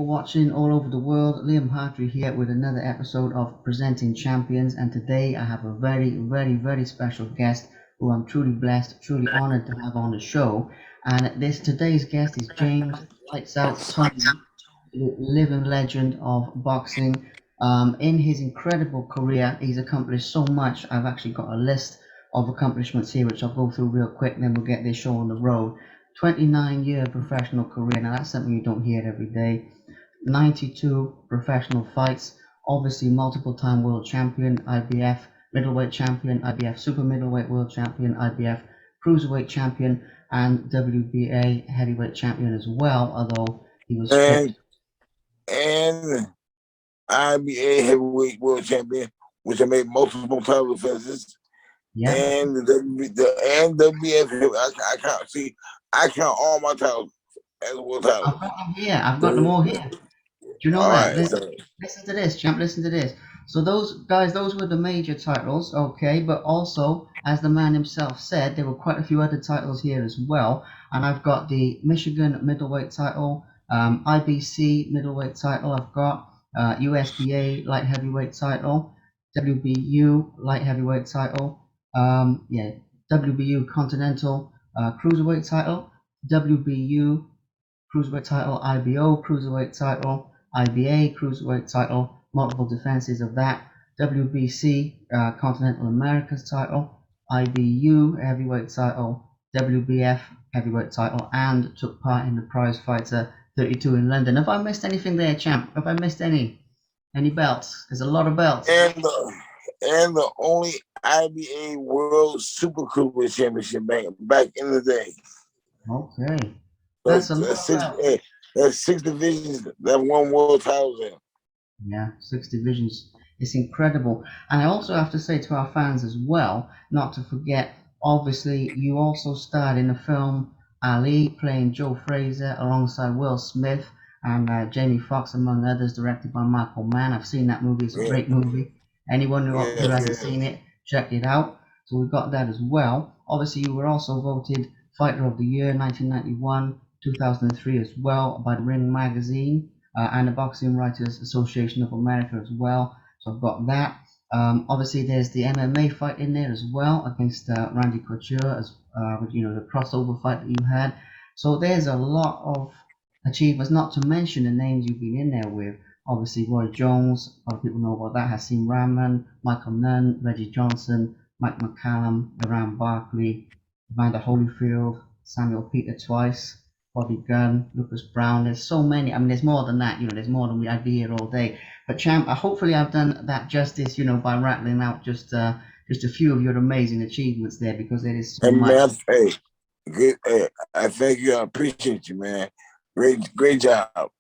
people watching all over the world. Liam Hartery here with another episode of Presenting Champions, and today I have a very special guest who I'm truly blessed, truly honored to have on the show. And this today's guest is James Lights Out Toney, the living legend of boxing. In his incredible career, he's accomplished so much. I've actually got a list of accomplishments here, which I'll go through real quick, and then we'll get this show on the road. 29-year professional career. Now that's something you don't hear every day. 92 professional fights. Obviously, multiple time world champion, IBF middleweight champion, IBF super middleweight world champion, IBF cruiserweight champion, and WBA heavyweight champion as well. Although he was stripped. And IBA heavyweight world champion, which I made multiple title defenses. Yeah. And the WBF, I count all my titles as world titles. I've got them here. I've got them all here. Do you know that? Listen to this, champ. Listen to this. So those guys, those were the major titles, okay. But also, as the man himself said, there were quite a few other titles here as well. And I've got the Michigan middleweight title, IBC middleweight title. I've got USBA light heavyweight title, WBU light heavyweight title. WBU continental cruiserweight title, WBU cruiserweight title, IBO cruiserweight title, IBA cruiserweight title, multiple defenses of that, WBC Continental Americas title, IBU heavyweight title, WBF heavyweight title, and took part in the Prize Fighter 32 in London. Have I missed anything there, champ? Have I missed any belts? There's a lot of belts. And the only IBA World Super Cruiserweight Championship back in the day. Okay. That's a lot. That's 6 divisions that won world titles in. Yeah, 6 divisions. It's incredible. And I also have to say to our fans as well, not to forget, obviously, you also starred in the film Ali, playing Joe Frazier alongside Will Smith and Jamie Foxx, among others, directed by Michael Mann. I've seen that movie. It's a great movie. Anyone who hasn't seen it, check it out. So we've got that as well. Obviously, you were also voted Fighter of the Year 1991, 2003 as well by the Ring Magazine and the Boxing Writers Association of America as well. So I've got that. Obviously, there's the MMA fight in there as well against Randy Couture, as with the crossover fight that you had. So there's a lot of achievements, not to mention the names you've been in there with. Obviously, Roy Jones, a lot of people know about that. Hasim Rahman, Michael Nunn, Reggie Johnson, Mike McCallum, Iran Barkley, Evander Holyfield, Samuel Peter twice, Bobby Gunn, Lucas Brown. There's so many. I mean, there's more than that. There's more than I'd be here all day. But champ, hopefully I've done that justice. By rattling out just a few of your amazing achievements there, because there is so much. I thank you. I appreciate you, man. Great job.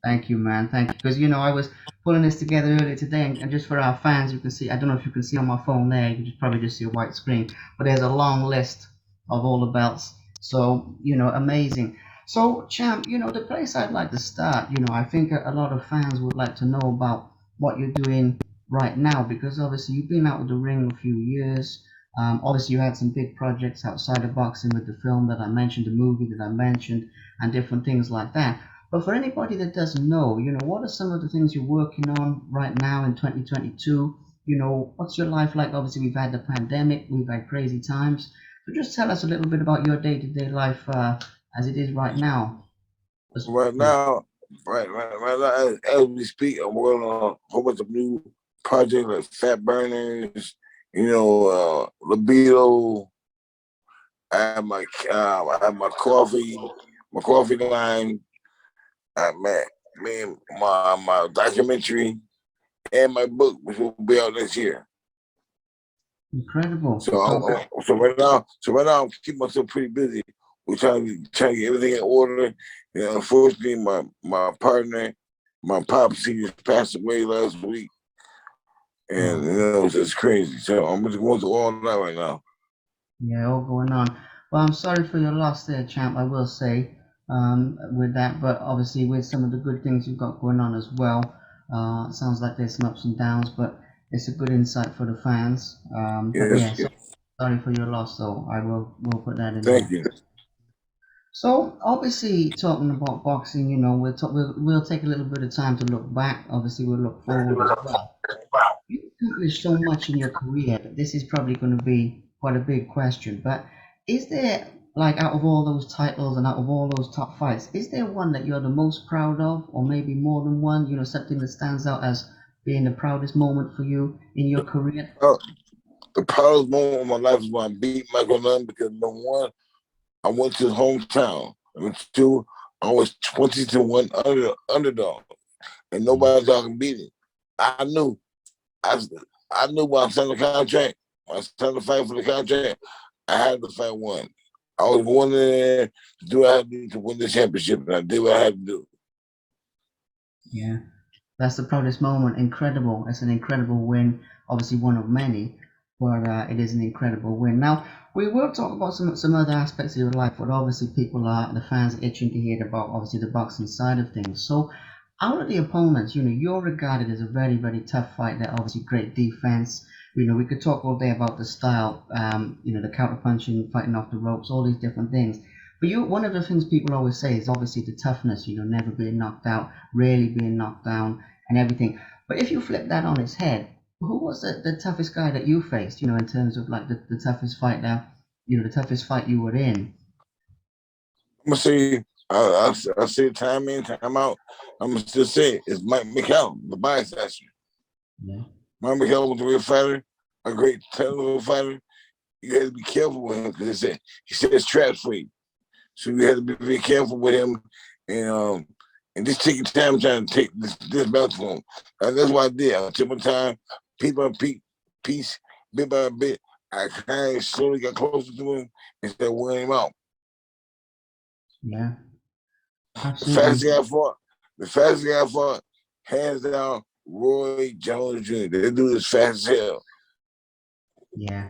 Thank you, man. Thank you. Because, I was pulling this together earlier today, and just for our fans, you can see, I don't know if you can see on my phone there, you can probably just see a white screen, but there's a long list of all the belts. So, amazing. So, champ, the place I'd like to start, I think a lot of fans would like to know about what you're doing right now, because obviously you've been out of the ring a few years. Obviously, you had some big projects outside of boxing with the film that I mentioned, the movie that I mentioned, and different things like that. But for anybody that doesn't know, what are some of the things you're working on right now in 2022? What's your life like? Obviously, we've had the pandemic, we've had crazy times. So just tell us a little bit about your day-to-day life as it is right now. Right now, as we speak, I'm working on a whole bunch of new projects like Fat Burners, Libido. I have my coffee line. My documentary and my book, which will be out next year. Incredible. So right now, I'm keeping myself pretty busy. We're trying to get everything in order. Unfortunately, my partner, my pops, he just passed away last week, and it's just crazy. So I'm just going through all that right now. Yeah, all going on. Well, I'm sorry for your loss there, champ. I will say. With that, but obviously with some of the good things you've got going on as well. It sounds like there's some ups and downs, but it's a good insight for the fans. Yes. Sorry for your loss, though. We'll put that in Thank there. you. So obviously, talking about boxing, we'll take a little bit of time to look back. Obviously, we'll look forward as well. You've accomplished so much in your career, but this is probably going to be quite a big question. But is there, like, out of all those titles and out of all those top fights, is there one that you're the most proud of, or maybe more than one? Something that stands out as being the proudest moment for you in your career? Uh, the proudest moment of my life is when I beat Michael Nunn because number one, I went to his hometown. Number two, I was 20-1 underdog, and Yeah, nobody thought I could beat him. I knew. I, I knew when I signed the contract, when I signed the fight for the contract, I had to fight one. I was going in there to do what I had to do to win the championship, and I did what I had to do. yeah. That's the proudest moment. Incredible. It's an incredible win. Obviously, one of many, but it is an incredible win. Now, we will talk about some other aspects of your life, but obviously, the fans are itching to hear about obviously the boxing side of things. So, out of the opponents, you're regarded as a very, very tough fighter. Obviously, great defense. We could talk all day about the style, the counter punching, fighting off the ropes, all these different things. But one of the things people always say is obviously the toughness, never being knocked out, rarely being knocked down and everything. But if you flip that on its head, who was the toughest guy that you faced, in terms of like the toughest fight that, the toughest fight you were in? I'm gonna say, I say time in, time out. I'm gonna still say it. It's Mike McCallum, the bias. Yeah, Mike McCallum was a real fighter, a great technical fighter. You had to be careful with him because he says traps for you. So you had to be very careful with him and and just take your time trying to take this belt from him. And that's what I did. I took my time, piece by piece, bit by bit. I kind of slowly got closer to him and started wearing him out. yeah, The fastest absolutely. guy I fought, the fastest guy I fought, hands down, Roy Jones Jr. That dude is fast as hell. Yeah,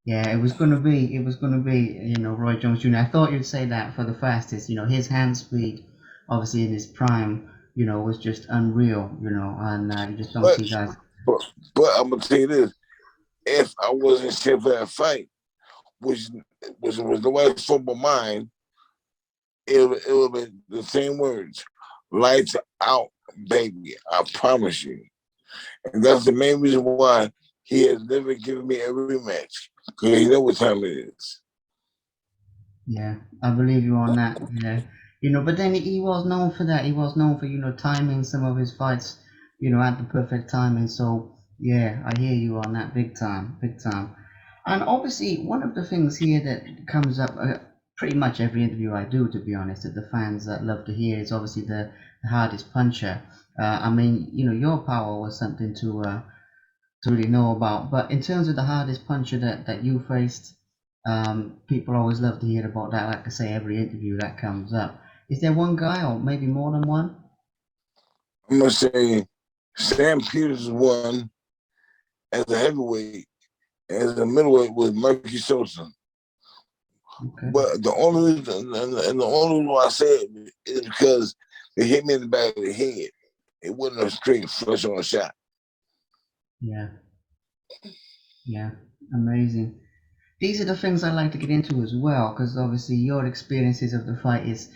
yeah. It was gonna be, Roy Jones Jr. I thought you'd say that for the fastest. His hand speed, obviously in his prime, was just unreal. And you just don't But see guys. but, but I'm gonna tell you this: if I wasn't set for that fight, which was the way football mine, it would have been the same words. Lights out, baby. I promise you. And that's the main reason why he has never given me a rematch. Because he knows what time it is. Yeah, I believe you on that. Yeah, but then he was known for that. He was known for timing some of his fights, at the perfect timing. So yeah, I hear you on that, big time, big time. And obviously, one of the things here that comes up pretty much every interview I do, to be honest, that the fans love to hear is obviously the hardest puncher. I mean, your power was something to really know about. But in terms of the hardest puncher that you faced, people always love to hear about that. Like I say, every interview that comes up. Is there one guy, or maybe more than one? I'm going to say Sam Peters won as a heavyweight, as a middleweight was Murphy Sosa. Okay. But the only reason, and the only reason why I say it is because they hit me in the back of the head. It wasn't a straight flush on a shot. Yeah, yeah, amazing. These are the things I like to get into as well, because obviously your experiences of the fight is,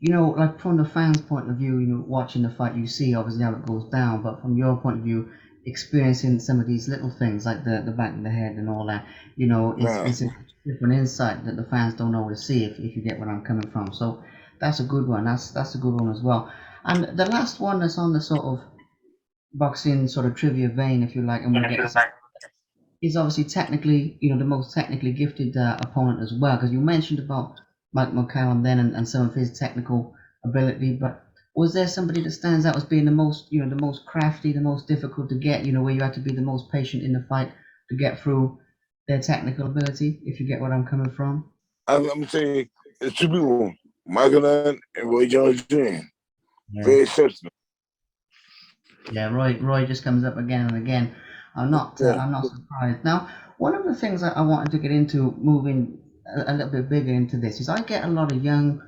like from the fans' point of view, watching the fight, you see obviously how it goes down, but from your point of view, experiencing some of these little things like the back of the head and all that, Now, it's a different insight that the fans don't always see if you get where I'm coming from. So that's a good one. That's a good one as well. And the last one that's on the sort of boxing sort of trivia vein, if you like, and we'll get to he's obviously technically, the most technically gifted opponent as well. Because you mentioned about Mike McCallum then and some of his technical ability, but was there somebody that stands out as being the most, the most crafty, the most difficult to get, where you had to be the most patient in the fight to get through their technical ability, if you get what I'm coming from? I'm saying it's two people, Michael Nunn and Roy Jones Jr. Yeah. Very exceptional. Yeah, Roy just comes up again and again. Yeah. I'm not surprised. Now, one of the things that I wanted to get into, moving a little bit bigger into this, is I get a lot of young,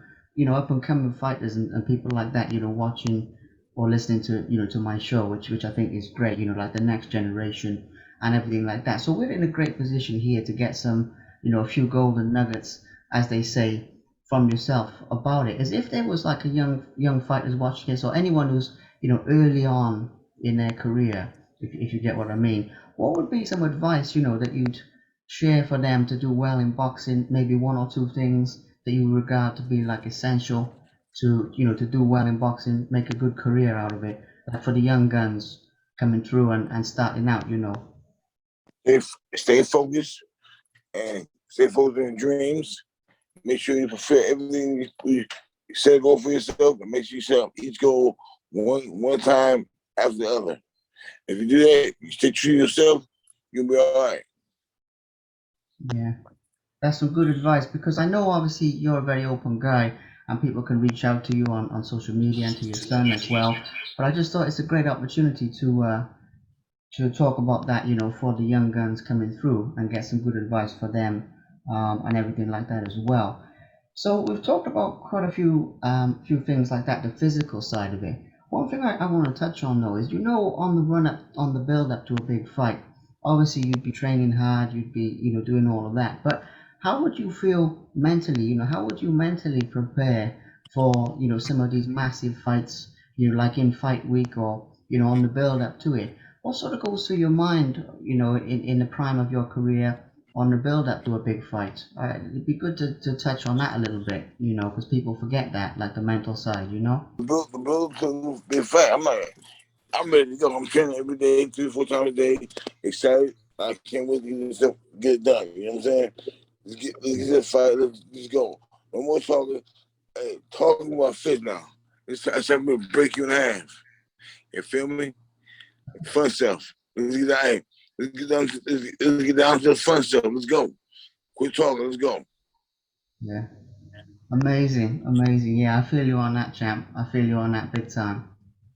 up and coming fighters and people like that, watching or listening to, to my show, which I think is great. Like the next generation and everything like that. So we're in a great position here to get some, a few golden nuggets, as they say, from yourself about it is if there was like a young fighters watching this, or anyone who's early on in their career, if you get what I mean, what would be some advice that you'd share for them to do well in boxing? Maybe one or two things that you regard to be like essential to to do well in boxing, make a good career out of it, like for the young guns coming through and starting out. Stay focused and stay focused on your dreams. Make sure you fulfill everything you set a goal for yourself, and make sure you set up each goal one time after the other. If you do that, you stay true to yourself, you'll be all right. Yeah. That's some good advice, because I know obviously you're a very open guy and people can reach out to you on social media and to your son as well. But I just thought it's a great opportunity to talk about that, for the young guns coming through and get some good advice for them, and everything like that as well. So we've talked about quite a few things like that, the physical side of it. One thing I want to touch on though is, on the run up, on the build up to a big fight, obviously you'd be training hard, you'd be, doing all of that. But how would you feel mentally? How would you mentally prepare for, some of these massive fights, like in fight week, or, on the build up to it? What sort of goes through your mind, in the prime of your career, on the build up to a big fight? It'd be good to touch on that a little bit, because people forget that, like the mental side. The build to be fat. I'm ready to go. I'm training every day, 3 or 4 times a day. Excited. I can't wait to get it done. You know what I'm saying? Let's get this fight. Let's go. No more talking. Hey, talking about fit now. It's time to break you in half. You feel me? Fun self. Let's get down. Hey, let's get down to the fun self. Let's go. Quit talking. Let's go. Yeah. Amazing, amazing. Yeah, I feel you on that, champ. I feel you on that big time.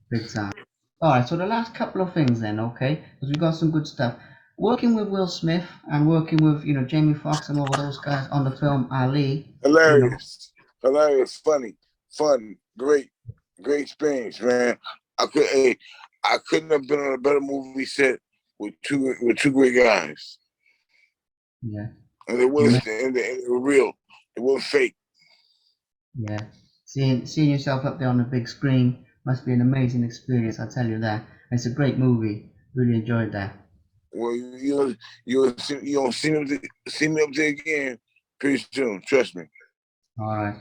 Big time. All right, so the last couple of things then, okay? Because we got some good stuff. Working with Will Smith and working with, Jamie Foxx and all those guys on the film Ali, you know, Hilarious. Hilarious. Funny. Fun. Great experience, man. Hey, I couldn't have been on a better movie set with two great guys. yeah, And it was ama- and they were real. It wasn't fake. yeah. Seeing yourself up there on the big screen must be an amazing experience, I tell you that. It's a great movie. Really enjoyed that. Well, you don't see me up there again pretty soon. Trust me. All right.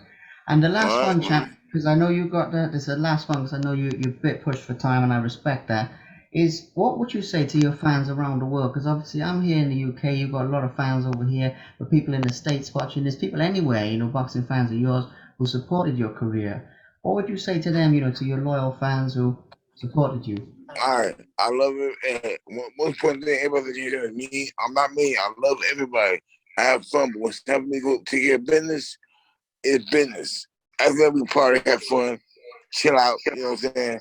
And the All last right. one, champ, because I know you got that. This is the last one, because I know you're a bit pushed for time, and I respect that. Is what would you say to your fans around the world? Because obviously I'm here in the UK. You've got a lot of fans over here, but people in the States watching this, people anywhere, boxing fans of yours who supported your career. What would you say to them? To your loyal fans who supported you? All right. I love it. And most important thing, everybody is me. I'm not me. I love everybody. I have fun, but when it's time for me to go take care of business, it's business. After every party, have fun, chill out. You know what I'm saying?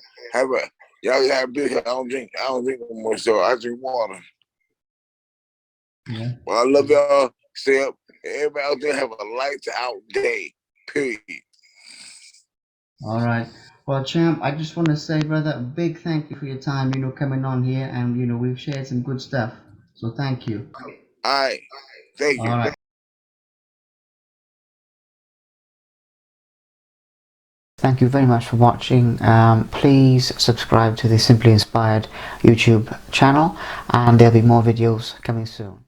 Y'all have a beer. I don't drink no more, so I drink water. Yeah. Well, I love y'all. Stay up. Everybody out there have a lights out day. Period. All right. Well, champ, I just want to say, brother, a big thank you for your time. Coming on here, and we've shared some good stuff. So thank you. All right. Thank All you. right. Thank you very much for watching. Please subscribe to the Simply Inspired YouTube channel, and there'll be more videos coming soon.